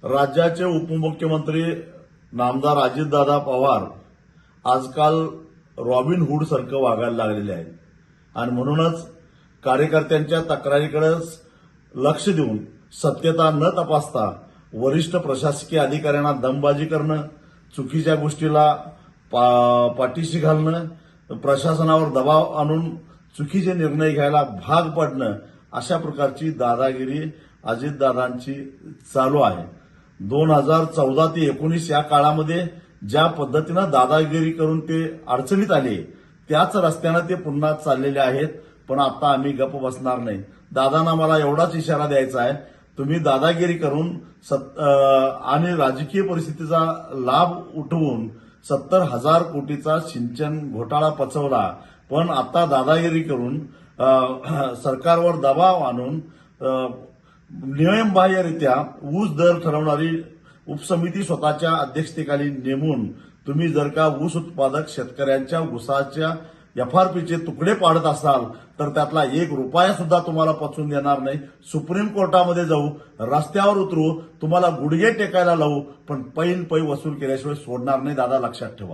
राज्याचे उपमुख्यमंत्री नामदार अजितदादा पवार आजकाल रॉबिन हुड सारखं वागायला लागलेले आहेत आणि म्हणूनच कार्यकर्त्यांच्या तक्रारीकडे लक्ष देऊन सत्यता न तपासता वरिष्ठ प्रशासकीय अधिकाऱ्यांना दमबाजी करणं, चुकीच्या गोष्टीला पाठीशी घालणं, प्रशासनावर दबाव आणून चुकीचे निर्णय घ्यायला भाग पडणं, अशा प्रकारची दादागिरी अजितदादांची चालू आहे. 2014 ते 19 या काळामध्ये ज्या पद्धतीनं दादागिरी करून ते अडचणीत आले त्याच रस्त्यानं ते पुन्हा चाललेले आहेत. पण आता आम्ही गप्प बसणार नाही. दादांना मला एवढाच इशारा द्यायचा आहे, तुम्ही दादागिरी करून आणि राजकीय परिस्थितीचा लाभ उठवून 70,000 कोटीचा सिंचन घोटाळा पचवला, पण आता दादागिरी करून सरकारवर दबाव आणून नियमबाह्यरित्या ऊस दर ठरवणारी उपसमिती स्वतःच्या अध्यक्षतेखाली नेमून तुम्ही जर का ऊस उत्पादक शेतकऱ्यांच्या ऊसाच्या एफआरपीचे तुकडे पाडत असाल तर त्यातला 1 रुपया सुद्धा तुम्हाला पचवून देणार नाही. सुप्रीम कोर्टामध्ये जाऊ, रस्त्यावर उतरू, तुम्हाला गुडघे टेकायला लावू, पण पै वसूल केल्याशिवाय सोडणार नाही. दादा लक्षात ठेवा.